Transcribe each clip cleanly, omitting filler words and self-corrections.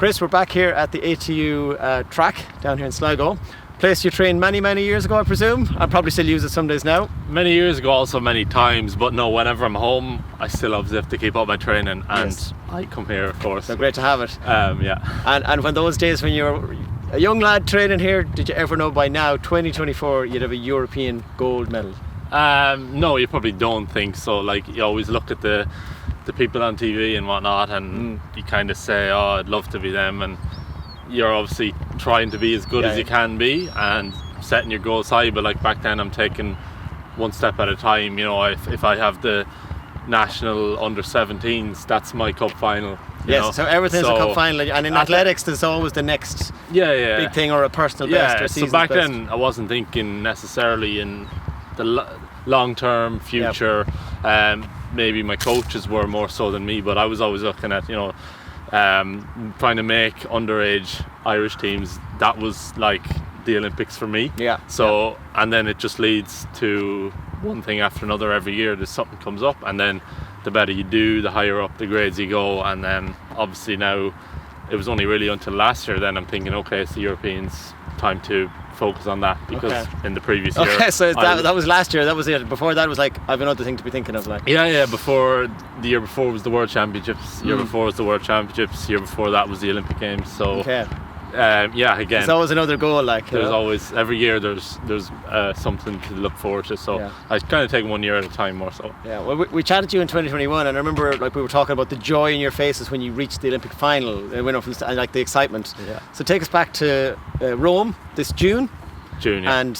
Chris, we're back here at the ATU track down here in Sligo. Place you trained many years ago, I presume. I probably still use it some days now. Many years ago, also many times, but no, whenever I'm home, I still obviously have to keep up my training, and I come here, of course. So great to have it. Yeah. And when those days when you were a young lad training here, did you ever know by now, 2024, you'd have a European gold medal? No, you probably don't think so. Like, you always look at the people on TV and whatnot, and you kind of say, oh, I'd love to be them, and you're obviously trying to be as good as you can be and setting your goals high. But like back then, I'm taking one step at a time. You know, if I have the national under 17s, that's my cup final. You know? So everything's a cup final, and in athletics there's always the next big thing, or a personal best or season's so back best. then I wasn't thinking necessarily in the long-term future. Maybe my coaches were more so than me, but I was always looking at, you know, trying to make underage Irish teams. That was like the Olympics for me. And then it just leads to one thing after another. Every year there's something comes up, and then the better you do, the higher up the grades you go. And then obviously now, it was only really until last year then I'm thinking, okay, it's the Europeans, time to focus on that, because in the previous year. So that was last year. That was it. Before that was like, I've another thing to be thinking of. Like before, the year before was the World Championships. Year before was the World Championships. Year before that was the Olympic Games. So again, it's always another goal. Like there's always, every year there's something to look forward to. So I kind of take 1 year at a time more so. Yeah. Well, we chatted to you in 2021, and I remember like we were talking about the joy in your faces when you reached the Olympic final, and like the excitement. So take us back to Rome this June. And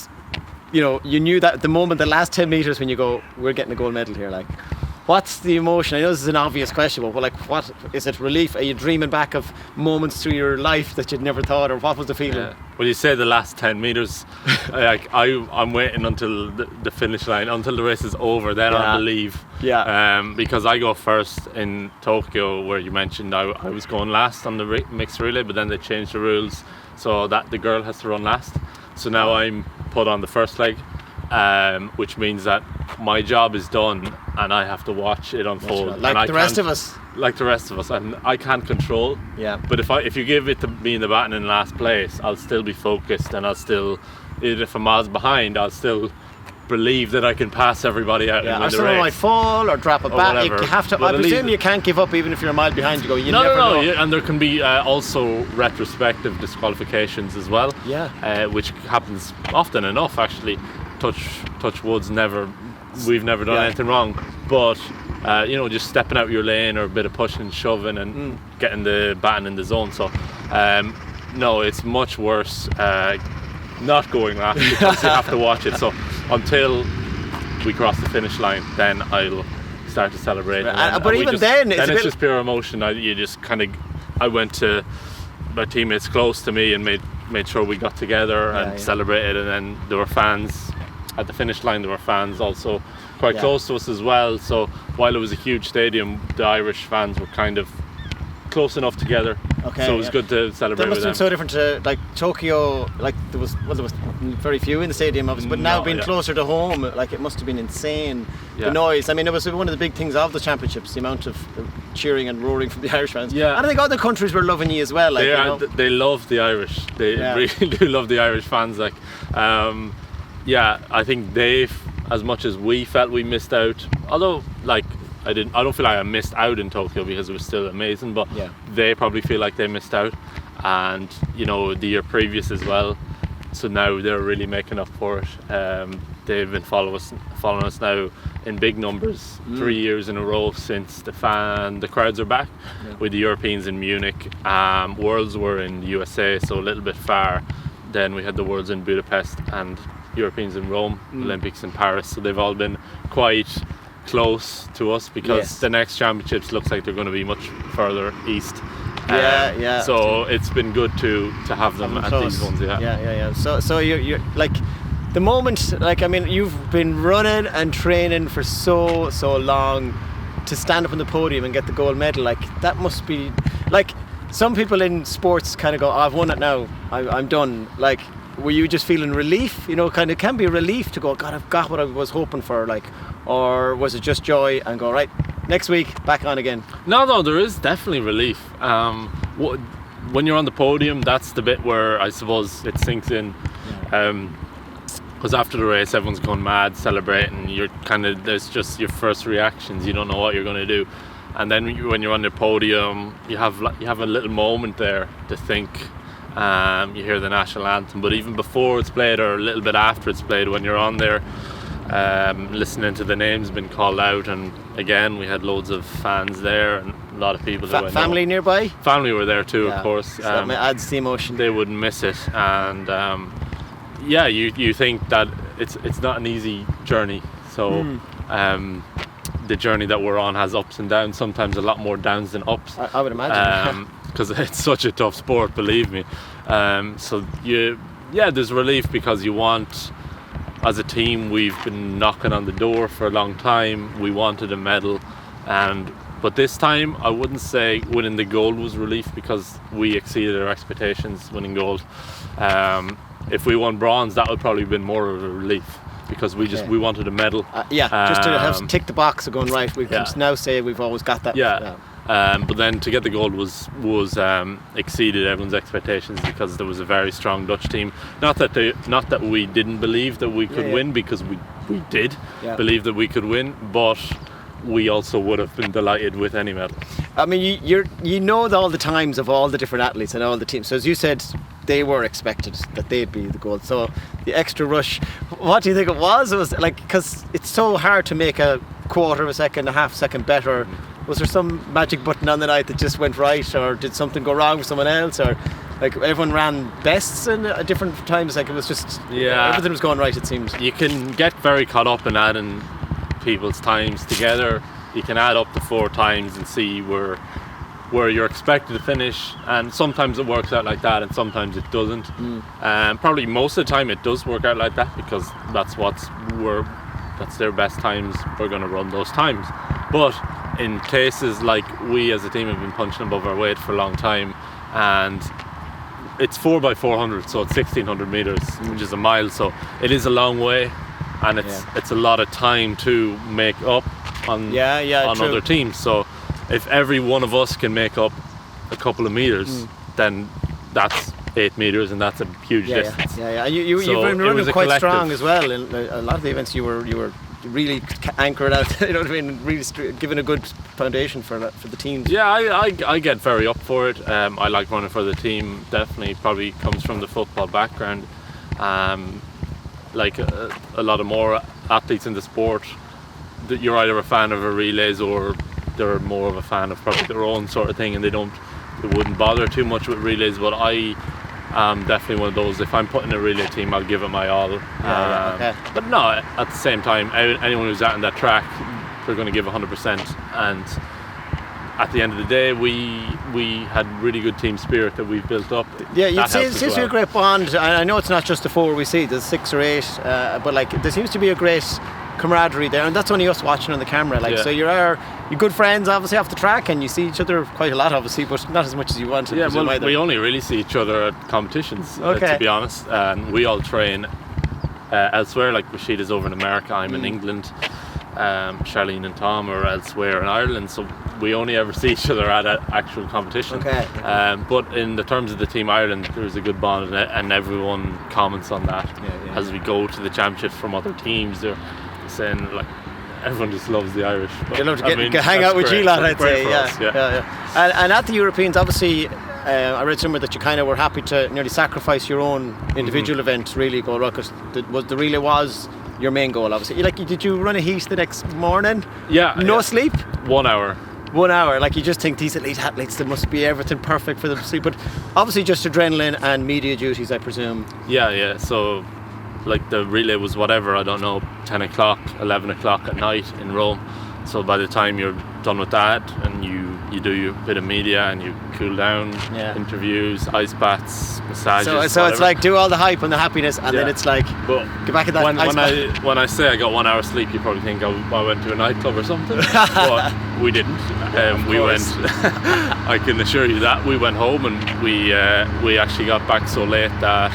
you know, you knew that at the moment, the last 10 meters, when you go, we're getting a gold medal here. Like, what's the emotion? I know this is an obvious question, but like, what is it? Relief? Are you dreaming back of moments through your life that you'd never thought, or what was the feeling? Well, you say the last 10 meters. I'm waiting until the finish line, until the race is over. Then I'll believe. Because I go first in Tokyo, where you mentioned I was going last on the mixed relay, but then they changed the rules so that the girl has to run last. So now I'm put on the first leg, which means that my job is done and I have to watch it unfold. Like the rest of us. Like the rest of us. And I can't control. But if you give it to me in the baton in last place, I'll still be focused, and I'll still, even if I'm miles behind, I'll still believe that I can pass everybody out and win the race. Or someone might fall or drop it back. You have to. I presume you can't give up even if you're a mile behind. You go. You never know. And there can be also retrospective disqualifications as well. Which happens often enough, actually. Touch wood's we've never done anything wrong. But you know, just stepping out your lane, or a bit of pushing and shoving and getting the baton in the zone. So no, it's much worse not going last, because you have to watch it. So until we cross the finish line, then I'll start to celebrate. But even then it's just pure emotion. I went to my teammates close to me and made sure we got together and celebrated. And then there were fans at the finish line. There were fans also quite close to us as well. So while it was a huge stadium, the Irish fans were kind of close enough together. So it was good to celebrate with them. That must have been so different to like Tokyo. Like there was very few in the stadium, obviously, but now being closer to home, like it must have been insane. The noise. I mean, it was one of the big things of the championships, the amount of cheering and roaring from the Irish fans. And I think other countries were loving you as well. Like, they love the Irish. They really do love the Irish fans. Like, I think they've, as much as we felt we missed out, although like I don't feel like I missed out in Tokyo, because it was still amazing, but they probably feel like they missed out. And you know, the year previous as well, so now they're really making up for it. They've been following us now in big numbers, 3 years in a row since the crowds are back, with the Europeans in Munich. Worlds were in the USA, so a little bit far. Then we had the Worlds in Budapest, and Europeans in Rome, Olympics in Paris. So they've all been quite close to us, because the next championships looks like they're going to be much further east. So it's been good to have them at these ones. So you're like, the moment, like, I mean, you've been running and training for so long to stand up on the podium and get the gold medal. Like, that must be like, some people in sports kind of go, I've won it now, I'm done. Like, were you just feeling relief? You know, kind of can be a relief to go, God, I've got what I was hoping for. Like, or was it just joy and go, right, next week back on again? No, there is definitely relief. when you're on the podium, that's the bit where I suppose it sinks in. Because after the race, everyone's going mad, celebrating. There's just your first reactions. You don't know what you're going to do, and then when you're on the podium, you have a little moment there to think. You hear the national anthem, but even before it's played or a little bit after it's played, when you're on there, listening to the names being called out, and again we had loads of fans there and a lot of people that went family nearby. Family were there too, of course. So that adds the emotion. They wouldn't miss it, and you think that it's not an easy journey. So the journey that we're on has ups and downs. Sometimes a lot more downs than ups. I would imagine. Because it's such a tough sport, believe me. So there's relief because you want. As a team, we've been knocking on the door for a long time. We wanted a medal, but this time I wouldn't say winning the gold was relief because we exceeded our expectations winning gold. If we won bronze, that would probably have been more of a relief because we wanted a medal. Just to have tick the box of going right. We can now say we've always got that. But then to get the gold was exceeded everyone's expectations because there was a very strong Dutch team. Not that we didn't believe that we could win, because we did believe that we could win, but we also would have been delighted with any medal. I mean, you know all the times of all the different athletes and all the teams. So as you said, they were expected that they'd be the gold. So the extra rush, what do you think it was? It was like, because it's so hard to make a quarter of a second, a half second better. Was there some magic button on the night that just went right, or did something go wrong with someone else, or like everyone ran bests at different times? Like it was just everything was going right, it seemed. You can get very caught up in adding people's times together. You can add up to 4 times and see where you're expected to finish, and sometimes it works out like that and sometimes it doesn't. Probably most of the time it does work out like that because that's their best times. We're going to run those times. But in cases like we as a team have been punching above our weight for a long time, and it's 4x400, so it's 1600 meters, which is a mile, so it is a long way, and it's a lot of time to make up on other teams. So if every one of us can make up a couple of meters, then that's 8 meters, and that's a huge distance. You've been running quite strong as well. In a lot of the events, you were really anchored out. You know what I mean? Really giving a good foundation for the team. Yeah, I get very up for it. I like running for the team. Definitely, probably comes from the football background. Like a lot of more athletes in the sport, that you're either a fan of a relays or they're more of a fan of probably their own sort of thing, and they wouldn't bother too much with relays. But I am definitely one of those. If I'm putting a relay team, I'll give it my all. But no, at the same time, anyone who's out on that track, they're going to give 100%. And at the end of the day, we had really good team spirit that we've built up. Yeah, it seems to be a great bond. I know it's not just the 4 we see, there's 6 or 8, but like there seems to be a great camaraderie there, and that's only us watching on the camera. So you're good friends obviously off the track, and you see each other quite a lot obviously, but not as much as you want to. We only really see each other at competitions, to be honest, and we all train elsewhere. Like Rashida's over in America, I'm in England, Charlene and Tom are elsewhere in Ireland, so we only ever see each other at an actual competition. But in the terms of the Team Ireland, there's a good bond, and everyone comments on that. As we go to the championships from other teams, they're saying like everyone just loves the Irish. They love to hang out with you lot, I'd say. And at the Europeans, obviously, I read somewhere that you kind of were happy to nearly sacrifice your own individual event, really go rock, because the relay was your main goal, obviously. Did you run a heat the next morning? No sleep? 1 hour. 1 hour. Like, you just think these elite athletes, there must be everything perfect for them to sleep, but obviously just adrenaline and media duties, I presume. So like the relay was whatever, I don't know, 10 o'clock, 11 o'clock at night in Rome. So by the time you're done with that and you do your bit of media and you cool down, interviews, ice baths, massages. So it's like do all the hype and the happiness, and then it's like get back in that ice bath. When I say I got 1 hour sleep, you probably think I went to a nightclub or something. But we didn't. We went. I can assure you that we went home, and we actually got back so late that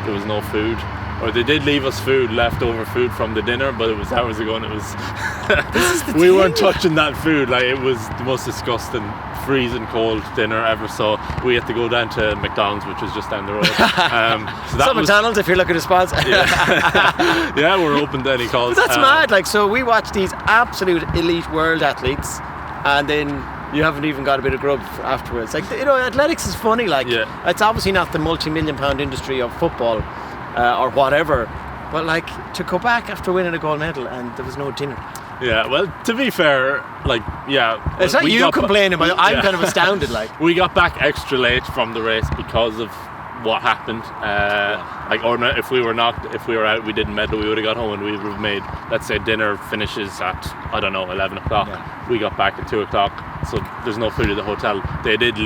there was no food. or they did leave us leftover food from the dinner, but it was hours ago, and it was we weren't touching that food. Like, it was the most disgusting, freezing cold dinner ever. So we had to go down to McDonald's, which was just down the road. So McDonald's, if you're looking to sponsor. Yeah, we're open to any calls. But that's mad. Like, so we watch these absolute elite world athletes, and then you haven't even got a bit of grub afterwards. Like, you know, athletics is funny. Like, it's obviously not the multi-million-pound industry of football or whatever, but like, to go back after winning a gold medal and there was no dinner. Yeah, well, to be fair, like, it's not you complaining, but I'm kind of astounded. Like, we got back extra late from the race because of what happened. Like, or if we were out, we didn't medal, we would have got home and we would have made, let's say, dinner finishes at, I don't know, 11 o'clock. We got back at 2 o'clock, so there's no food at the hotel. They did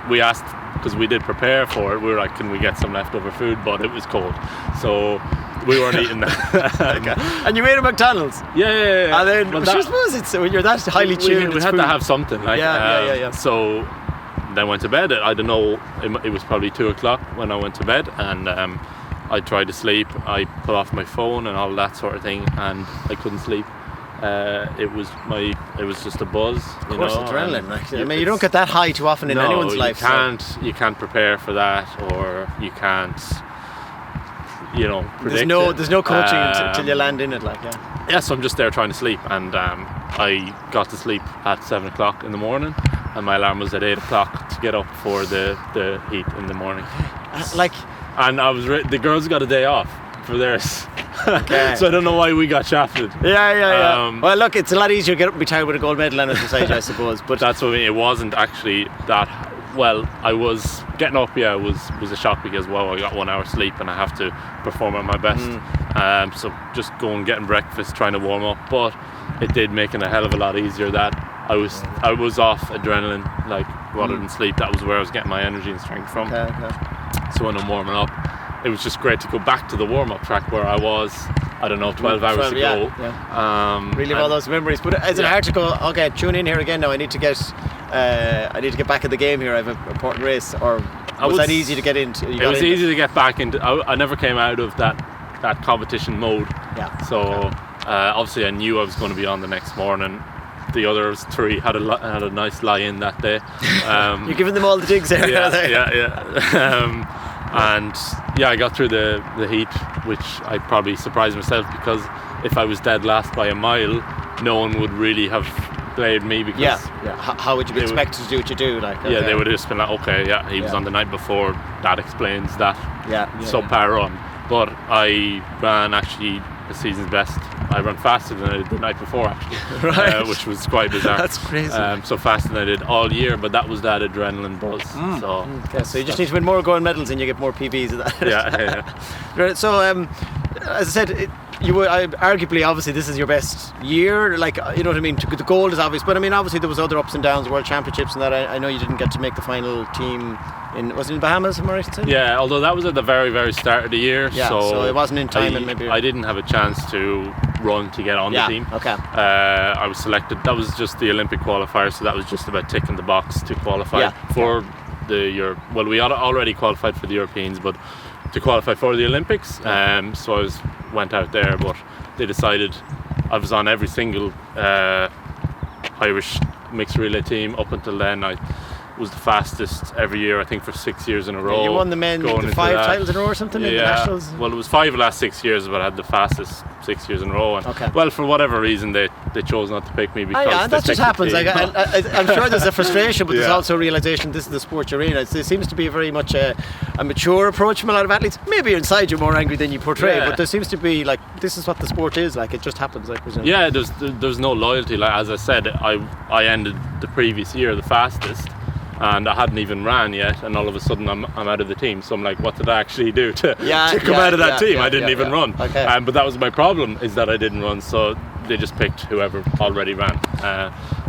we asked, because we did prepare for it, we were like, can we get some leftover food? But it was cold, so we weren't eating that. And you made a McDonald's? Yeah. And then, I suppose it's, when you're that highly tuned, we had to have something. Like, yeah. So then went to bed. I don't know, it was probably 2 o'clock when I went to bed, and I tried to sleep. I put off my phone and all that sort of thing, and I couldn't sleep. It was just a buzz. Of course, adrenaline. I mean, you don't get that high too often in anyone's life. You can't prepare for that, or you can't, predict there's no coaching until you land in it. Like, so I'm just there trying to sleep, and I got to sleep at 7 o'clock in the morning, and my alarm was at 8 o'clock to get up for the heat in the morning. And I was the girls got a day off for theirs. Okay. So I don't know why we got shafted. Yeah. Well, look, it's a lot easier to get up and be tired with a gold medal and beside you, I suppose. But that's what I mean. It wasn't actually that. Well, I was getting up. Yeah, was a shock because I got 1 hour sleep and I have to perform at my best. So just going getting breakfast, trying to warm up, but it did make it a hell of a lot easier that I was off adrenaline, like, rather than sleep. That was where I was getting my energy and strength from. Okay. So when I'm warming up, it was just great to go back to the warm-up track where I was, I don't know, 12 hours ago. Relive all those memories. But is it hard to go, okay, tune in here again now, I need to get back in the game here, I have an important race, or was that easy to get into? It was easy to get back into. I never came out of that competition mode. So obviously I knew I was going to be on the next morning. The others three had a nice lie-in that day. You're giving them all the digs there. Yeah. And I got through the heat, which I probably surprised myself, because if I was dead last by a mile, no one would really have blamed me, because how would you be expected to do what you do? Like, they would have just been like, he was on the night before, that explains that subpar run. But I ran actually the season's best. I ran faster than I did the night before, actually, which was quite bizarre. That's crazy. So faster than I did all year, but that was that adrenaline buzz. So you just need to win more gold medals and you get more PBs of that. Yeah. So as I said, you were arguably, obviously, this is your best year. Like, you know what I mean? The gold is obvious, but I mean, obviously there was other ups and downs, World Championships and that. I know you didn't get to make the final team. Was it in Bahamas, am I right to say? Yeah, although that was at the very, very start of the year. Yeah, so it wasn't in time. I didn't have a chance to run to get on the team. Okay. I was selected. That was just the Olympic qualifier, so that was just about ticking the box to qualify for the Europe. Well, we had already qualified for the Europeans, but to qualify for the Olympics. So I went out there, but they decided I was on every single Irish mixed relay team up until then. I was the fastest every year, I think, for 6 years in a row. You won the 5 titles in a row or something in the nationals? Well, it was 5 the last 6 years, but I had the fastest 6 years in a row. And well, for whatever reason, they chose not to pick me because that just happens. Like, I'm sure there's a frustration, but there's also a realisation this is the sport you're in. There seems to be very much a mature approach from a lot of athletes. Maybe inside you're more angry than you portray, but there seems to be, like, this is what the sport is. Like, it just happens, I presume. Yeah, there's no loyalty. Like, as I said, I ended the previous year the fastest, and I hadn't even ran yet, and all of a sudden I'm out of the team. So I'm like, what did I actually do to come out of that team? I didn't even run. Okay. But that was my problem, is that I didn't run. So they just picked whoever already ran,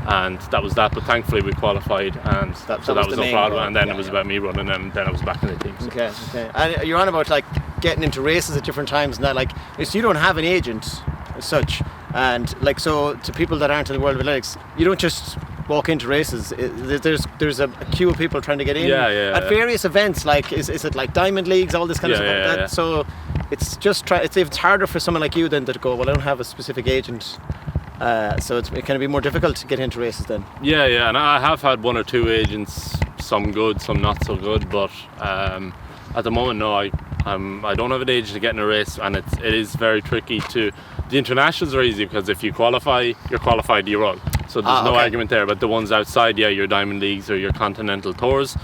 and that was that. But thankfully we qualified, and that was no problem. And then it was about me running, and then I was back in the team. So. Okay. And you're on about, like, getting into races at different times and that. Like, so you don't have an agent as such, and, like, so to people that aren't in the world of athletics, you don't just walk into races. There's a queue of people trying to get in at various events. Like, is it like diamond leagues, all this kind of stuff like that? So it's just it's harder for someone like you then to go, well, I don't have a specific agent, so it can be more difficult to get into races then. Yeah, and I have had one or two agents, some good, some not so good, but at the moment, no, I don't have an agent to get in a race, and it is very tricky to. The internationals are easy because if you qualify, you're qualified, you run. So there's no argument there. But the ones outside, your Diamond Leagues or your Continental Tours,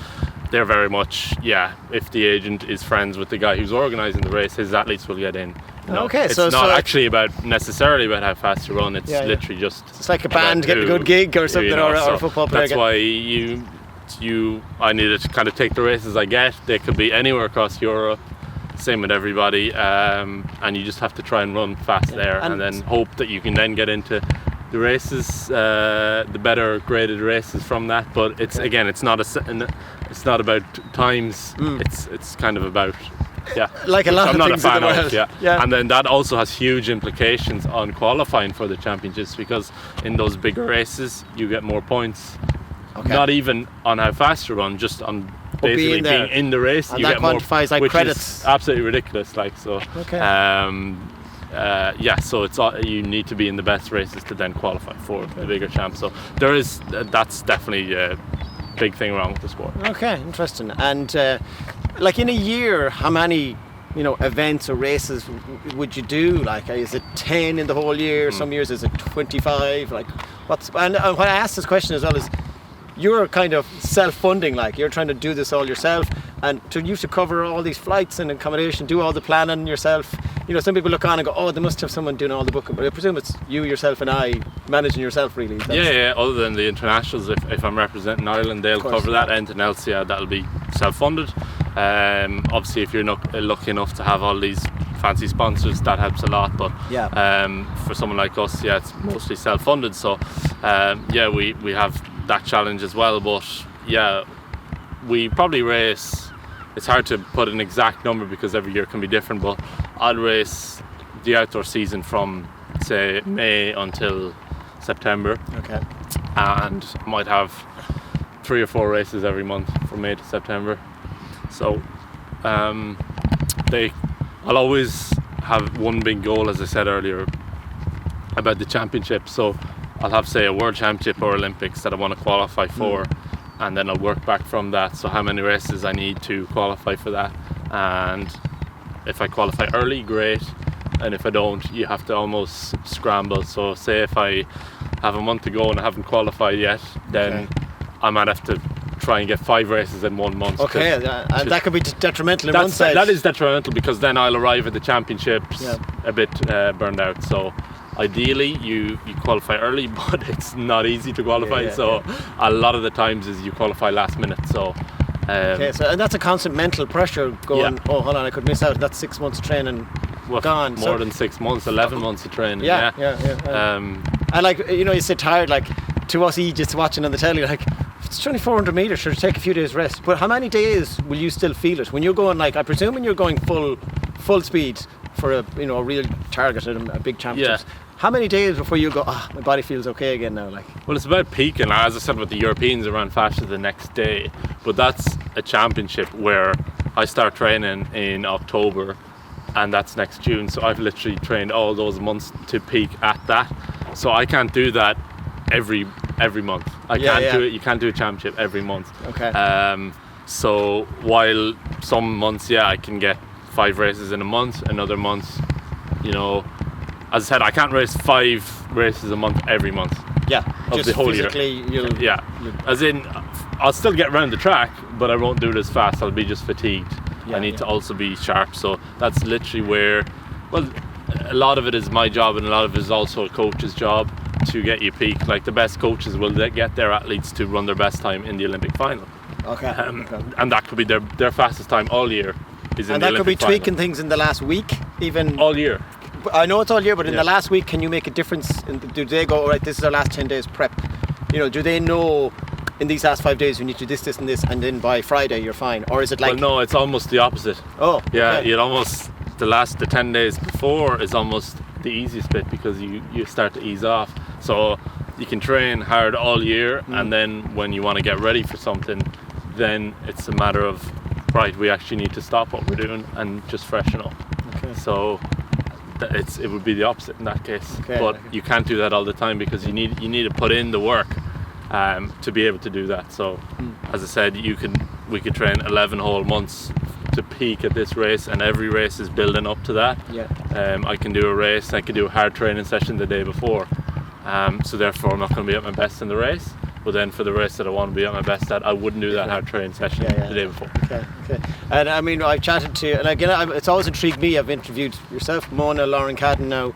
they're very much, if the agent is friends with the guy who's organising the race, his athletes will get in. It's not actually actually about how fast you run. It's literally just. It's like a band getting a good gig or something, or a football player. That's why I needed to kind of take the races I get. They could be anywhere across Europe. Same with everybody, and you just have to try and run fast there, and then hope that you can then get into the races, the better graded races from that. But it's it's not about times. It's kind of about like a lot I'm of not things a fan in the world. of, and then that also has huge implications on qualifying for the championships, because in those bigger races you get more points. Not even on how fast you run, just on basically being in the race, and you that get more, quantifies like which credits. is absolutely ridiculous. Like so, so it's you need to be in the best races to then qualify for the bigger champ. So that's definitely a big thing wrong with the sport. Okay, interesting. And like in a year, how many events or races would you do? Like, is it 10 in the whole year? Some years is it 25? Like, and when I ask this question as well is, you're kind of self-funding, like you're trying to do this all yourself, and you have to cover all these flights and accommodation, do all the planning yourself. Some people look on and go, oh, they must have someone doing all the booking, but I presume it's you, yourself and I managing yourself really. Other than the internationals, if I'm representing Ireland, they'll cover that. Anything else, that'll be self-funded. Obviously if you're not lucky enough to have all these fancy sponsors, that helps a lot, but for someone like us, it's mostly self-funded, so we have that challenge as well. But we probably race, it's hard to put an exact number because every year can be different, but I'll race the outdoor season from say May until September, and might have 3 or 4 races every month from May to September. So I'll always have one big goal, as I said earlier, about the championship. So I'll have, say, a World Championship or Olympics that I want to qualify for, and then I'll work back from that. So how many races I need to qualify for that, and if I qualify early, great, and if I don't, you have to almost scramble. So say if I have a month to go and I haven't qualified yet, then I might have to try and get 5 races in 1 month. And that could be detrimental in one side. That is detrimental, because then I'll arrive at the championships a bit burned out. So ideally you qualify early, but it's not easy to qualify. A lot of the times is you qualify last minute. So and that's a constant mental pressure going, oh, hold on, I could miss out. That's 6 months training gone. More than 6 months, 11 months of training. And like, you say tired, like to us just watching on the telly, like, it's 2,400 metres, sure, take a few days rest. But how many days will you still feel it when you're going, like, I presume when you're going full speed for a real target at a big championship? How many days before you go, my body feels okay again now? Like, well, it's about peaking. As I said, with the Europeans, I ran faster the next day, but that's a championship where I start training in October, and that's next June. So I've literally trained all those months to peak at that. So I can't do that every month. I can't do it. You can't do a championship every month. So while some months, I can get 5 races in a month, another month, as I said, I can't race 5 races a month every month. Of the whole year. As in, I'll still get around the track, but I won't do it as fast. I'll be just fatigued. I need to also be sharp. So that's literally where, a lot of it is my job, and a lot of it is also a coach's job to get you peak. Like, the best coaches will get their athletes to run their best time in the Olympic final. And that could be their fastest time all year. And that could be tweaking things in the last week, even all year. I know it's all year, but in the last week, can you make a difference? Do they go, all right, this is our last 10 days prep? Do they know in these last 5 days we need to do this and this, and then by Friday you're fine? Or is it like... Well, no, it's almost the opposite. The 10 days before is almost the easiest bit, because you start to ease off. So you can train hard all year, and then when you want to get ready for something, then it's a matter of, right, we actually need to stop what we're doing and just freshen up. So it would be the opposite in that case. But you can't do that all the time because you need to put in the work to be able to do that. So as I said, we could train 11 whole months to peak at this race, and every race is building up to that. I can do a race, I can do a hard training session the day before, so therefore I'm not going to be at my best in the race. But then for the race that I want to be at my best at, I wouldn't do that hard training session the day before. And I mean, I've chatted to, and again, it's always intrigued me. I've interviewed yourself, Mona, Lauren Cadden now.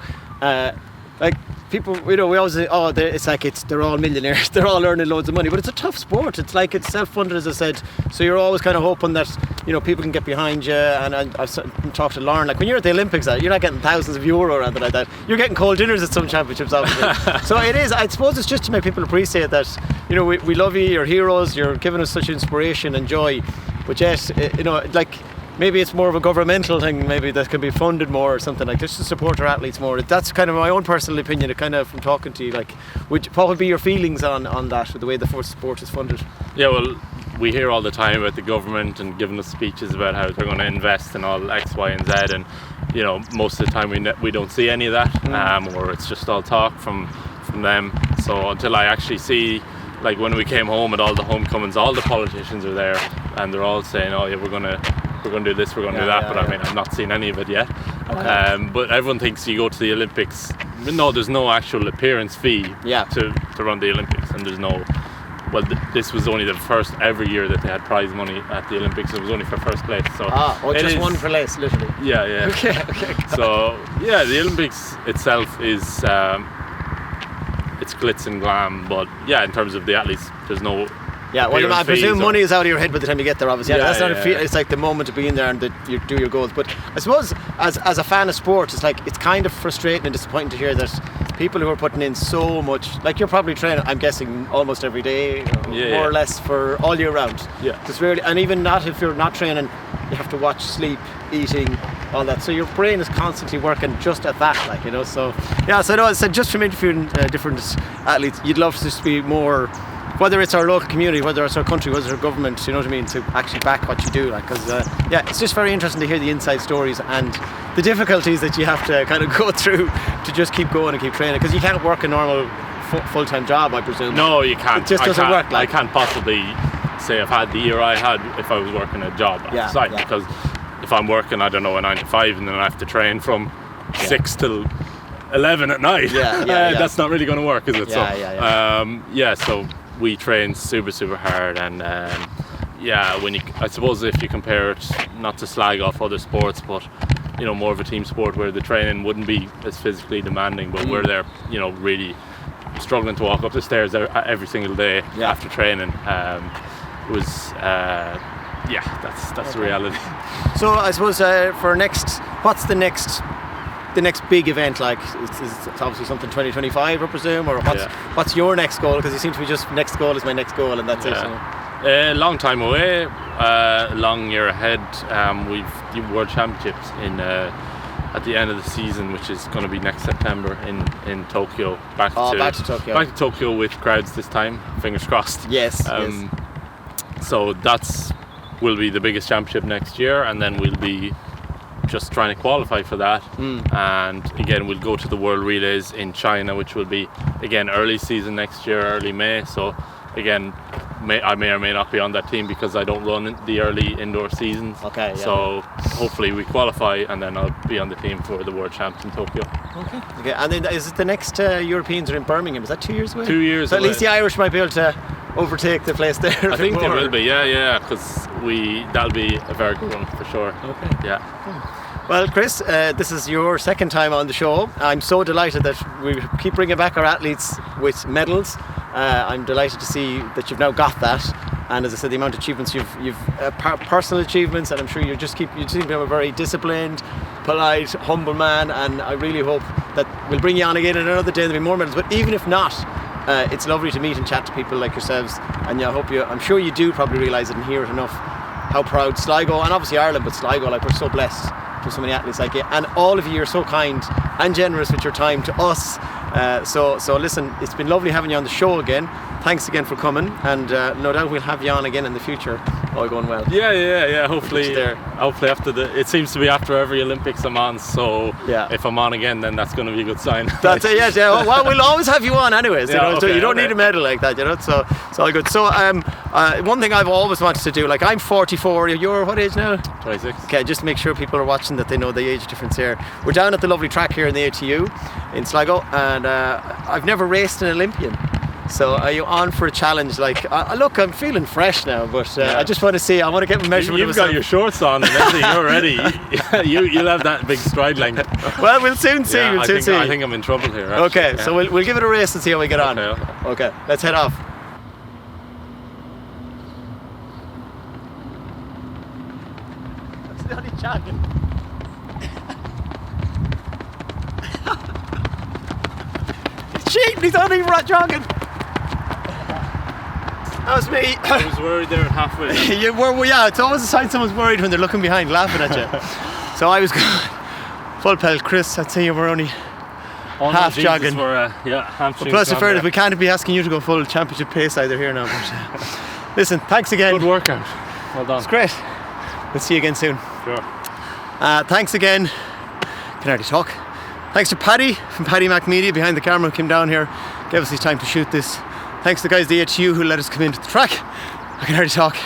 Like people, we always say, they're all millionaires, they're all earning loads of money, but it's a tough sport. It's like it's self-funded, as I said. So you're always kind of hoping that people can get behind you. And I've talked to Lauren, like when you're at the Olympics, you're not getting thousands of euro or anything like that. You're getting cold dinners at some championships, obviously. So it is. I suppose it's just to make people appreciate that. We love you. You're heroes. You're giving us such inspiration and joy. But yet, like. Maybe it's more of a governmental thing, maybe that can be funded more or something, like just to support our athletes more. That's kind of my own personal opinion, kind of from talking to you. Like, what would be your feelings on that, the way the sport is funded? Yeah, well, we hear all the time about the government and giving us speeches about how they're going to invest in all X, Y and Z, and most of the time we don't see any of that, or it's just all talk from them. So until I actually see, like when we came home at all the homecomings, all the politicians are there and they're all saying, oh yeah, we're going to do this, we're going to do that, but I mean, I've not seen any of it yet. But everyone thinks you go to the Olympics. No, there's no actual appearance fee to run the Olympics, and there's no. Well, this was only the first ever year that they had prize money at the Olympics. It was only for first place. So just one for place, literally. Yeah. Okay. So the Olympics itself is it's glitz and glam, but in terms of the athletes, there's no. Yeah, well, I presume money is out of your head by the time you get there, obviously. It's like the moment of being there and that you do your goals. But I suppose as a fan of sport, it's kind of frustrating and disappointing to hear that people who are putting in so much, like you're probably training, I'm guessing, almost every day, more or less for all year round. Just really, and even not if you're not training, you have to watch, sleep, eating, all that. So your brain is constantly working just at that, So I know. I said just from interviewing different athletes, you'd love to just be more. Whether it's our local community, whether it's our country, whether it's our government, you know what I mean, to actually back what you do, because it's just very interesting to hear the inside stories and the difficulties that you have to kind of go through to just keep going and keep training, because you can't work a normal full-time job, I presume. No, you can't. It just doesn't work. I can't possibly say I've had the year I had if I was working a job outside, because if I'm working, I don't know, a 9 to 5, and then I have to train from 6 till 11 at night. That's not really going to work, is it? So we train super, super hard, and I suppose if you compare it, not to slag off other sports, but more of a team sport where the training wouldn't be as physically demanding, but we're there, really struggling to walk up the stairs every single day after training. That's the reality. So I suppose what's the next big event, like? It's obviously something 2025, I presume, or what's your next goal? Because you seem to be just next goal is my next goal, and that's it. A long time away, long year ahead. We've the World Championships at the end of the season, which is going to be next September in Tokyo. Back to Tokyo with crowds this time. Fingers crossed. Yes. So will be the biggest championship next year, and then we'll be just trying to qualify for that, and again we'll go to the World Relays in China, which will be again early season next year, early May. So again, I may or may not be on that team because I don't run the early indoor seasons. So hopefully we qualify, and then I'll be on the team for the World Champs in Tokyo. Okay. And then is it the next Europeans are in Birmingham? Is that 2 years away? 2 years. So at least the Irish might be able to overtake the place there. I think they will be. Because that'll be a very good one for sure. Well, Chris, this is your second time on the show. I'm so delighted that we keep bringing back our athletes with medals. I'm delighted to see that you've now got that, and as I said, the amount of achievements you've personal achievements, and I'm sure you seem to be a very disciplined, polite, humble man, and I really hope that we'll bring you on again in another day. There'll be more medals, but even if not, it's lovely to meet and chat to people like yourselves, and I'm sure you do probably realise it and hear it enough how proud Sligo, and obviously Ireland, but Sligo, like, we're so blessed to so many athletes like you, and all of you are so kind and generous with your time to us. So listen, it's been lovely having you on the show again. Thanks again for coming, and no doubt we'll have you on again in the future. All going well. Yeah. Hopefully after it seems to be after every Olympics I'm on. So if I'm on again, then that's going to be a good sign. That's it. Yeah. Well, we'll always have you on anyways. So you don't need a medal like that. So it's all good. So one thing I've always wanted to do, like I'm 44. You're what age now? 26. Okay, just to make sure people are watching that they know the age difference here. We're down at the lovely track here in the ATU in Sligo, and I've never raced an Olympian. So are you on for a challenge? Like, look, I'm feeling fresh now, but I just want to see. I want to get my measurement. You've got your shorts on and everything. You're ready. You'll have that big stride length. Well, we'll soon see. I think I'm in trouble here. Actually. Okay, so we'll give it a race and see how we get on. Okay, let's head off. That's only jogging. He's cheating. He's only jogging. That was me. I was worried there halfway. It's always a sign someone's worried when they're looking behind, laughing at you. So I was full pedal. Chris, I'd say you were only half jogging. Plus, in fairness, we can't be asking you to go full championship pace either here now. But listen, thanks again. Good workout. Well done. It's great. We'll see you again soon. Sure. Thanks again. Can hardly talk. Thanks to Paddy from Paddy Mac Media behind the camera, who came down here, gave us his time to shoot this. Thanks to the guys at the ATU who let us come into the track. I can hardly talk.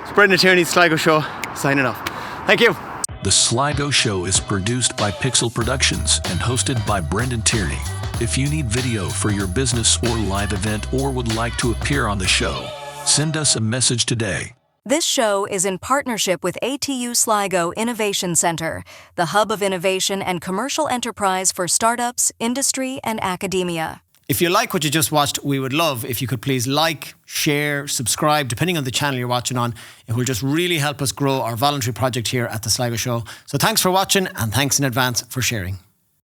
It's Brendan Tierney's Sligo Show, signing off. Thank you. The Sligo Show is produced by Pixel Productions and hosted by Brendan Tierney. If you need video for your business or live event or would like to appear on the show, send us a message today. This show is in partnership with ATU Sligo Innovation Center, the hub of innovation and commercial enterprise for startups, industry, and academia. If you like what you just watched, we would love if you could please like, share, subscribe, depending on the channel you're watching on. It will just really help us grow our voluntary project here at the Sligo Show. So thanks for watching, and thanks in advance for sharing.